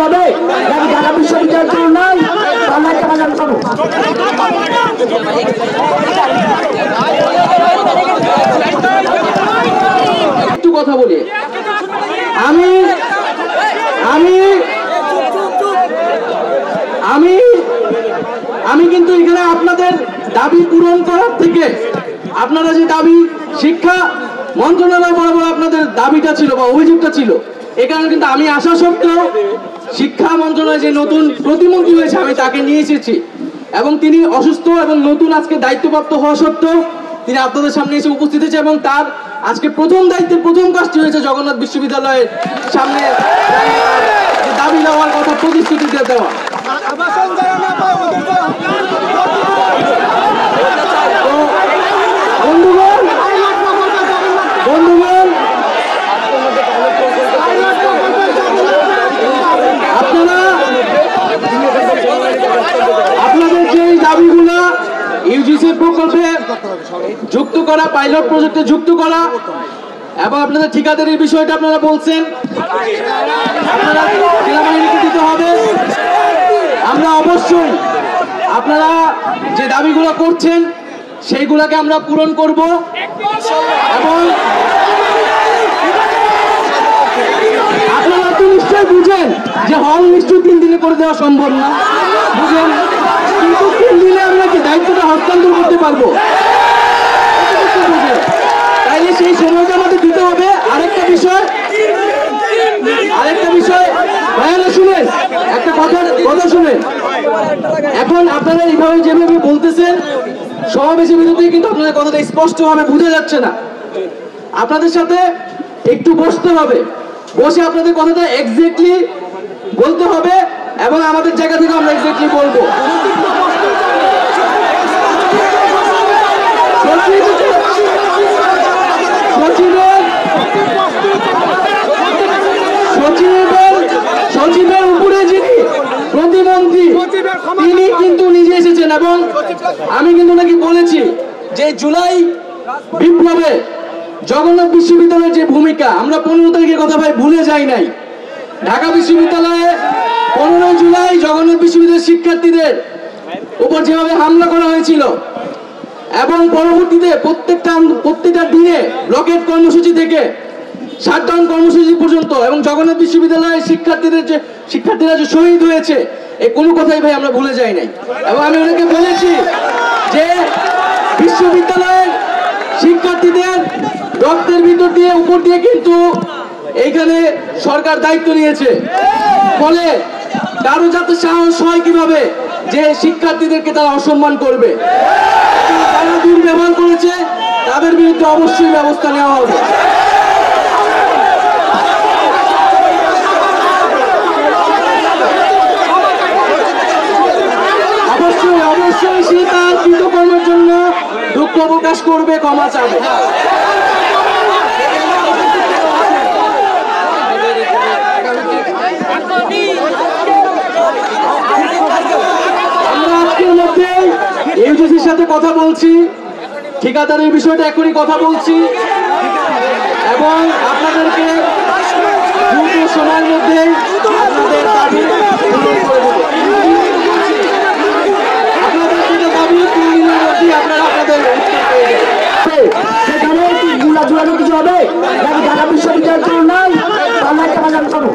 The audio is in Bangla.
হবে নাকি ঢাকা বিশ্ববিদ্যালয়ের জন্য নয় তাহলে একটা বাজার করো। একটু কথা বলি আমি আমি আমি আমি কিন্তু এখানে আপনাদের দাবি পূরণ করার থেকে আপনারা যে দাবি শিক্ষা মন্ত্রণালয় বরাবর আপনাদের দাবিটা ছিল বা অভিযোগটা ছিল এ কারণে কিন্তু আমি আসা সত্ত্বেও শিক্ষা মন্ত্রণালয়ে যে নতুন প্রতিমন্ত্রী হয়েছে আমি তাকে নিয়ে এসেছি এবং তিনি অসুস্থ এবং নতুন আজকে দায়িত্বপ্রাপ্ত হওয়া সত্ত্বেও তিনি আপনাদের সামনে এসে উপস্থিত হয়েছে এবং তার আজকে প্রথম দায়িত্বের প্রথম কাজটি হয়েছে জগন্নাথ বিশ্ববিদ্যালয়ের সামনে দাবি দেওয়ার কথা প্রতিশ্রুতি দেওয়া। বন্ধুগণ আপনাদের যে দাবিগুলো ইউজিসি প্রকল্পে যুক্ত করা, পাইলট প্রজেক্টে যুক্ত করা এবং আপনাদের ঠিকাদারির বিষয়টা আপনারা বলছেন আপনারা সেনাবাহিনীকে দিতে হবে। আমরা অবশ্যই আপনারা যে দাবিগুলো করছেন সেইগুলোকে আমরা পূরণ করব এবং আপনারা তো নিশ্চয়ই বুঝেন যে হল নিশ্চয়ই 3 দিনে করে দেওয়া সম্ভব না, বুঝেন, কিন্তু 3 দিনে আমরা কি দায়িত্বটা হস্তান্তর করতে পারবো? তাইলে সেই সময়টা আমাদের দিতে হবে। আরেকটা বিষয় ভাইয়ারা শুনেন, একটা কথা শুনেন। এখন আপনারা এইভাবে যেভাবে বলতেছেন সমাবেশের বিরুদ্ধে কিন্তু আপনাদের কথাটা স্পষ্টভাবে বোঝা যাচ্ছে না। আপনাদের সাথে একটু বসতে হবে, বসে আপনাদের কথাটা এক্স্যাক্টলি বলতে হবে এবং আমাদের জায়গা থেকে আমরা এক্স্যাক্টলি বলবো। সচিবের উপরে যিনি প্রতিমন্ত্রী তিনি কিন্তু নিজে এসেছেন এবং আমি কিন্তু নাকি বলেছি যে জুলাই বিপ্লবে জগন্নাথ বিশ্ববিদ্যালয়ের যে ভূমিকা আমরা 15 তারিখের কথা ভাই ভুলে যাই নাই। ঢাকা বিশ্ববিদ্যালয়ে 15 জুলাই জগন্নাথ বিশ্ববিদ্যালয়ের শিক্ষার্থীদের উপর যেভাবে হামলা করা হয়েছিল এবং পরবর্তীতে প্রত্যেকটা দিনে ব্লকেট কর্মসূচি থেকে শাটডাউন কর্মসূচি পর্যন্ত এবং জগন্নাথ বিশ্ববিদ্যালয়ের শিক্ষার্থীরা যে শহীদ হয়েছে এই কোনো কথাই ভাই আমরা ভুলে যাই নাই। এবং আমি ওনাকে বলেছি যে বিশ্ববিদ্যালয়ের শিক্ষার্থীদের রক্তের ভিতর দিয়ে উপর দিয়ে কিন্তু এইখানে সরকার দায়িত্ব নিয়েছে, ফলে কারো যাতে সাহস হয় কিভাবে যে শিক্ষার্থীদেরকে তারা অসম্মান করবে, তারা দুর্ব্যবহার করেছে তাদের বিরুদ্ধে অবশ্যই ব্যবস্থা নেওয়া হবে। অবশ্যই সে তার কৃতকর্মের জন্য দুঃখ প্রকাশ করবে, ক্ষমা চাবে। আমরা আজকের মধ্যে ইউজিসির সাথে কথা বলছি, ঠিকাদারের বিষয়টা এখনই কথা বলছি এবং আপনাদেরকে দ্রুত সময়ের মধ্যে আপনাদের দাবি পূরণ করে দেব। কিছু হবে নাকি ঢাকা বিশ্ববিদ্যালয়ের জন্য নয় তাহলে একটা বাজার করো।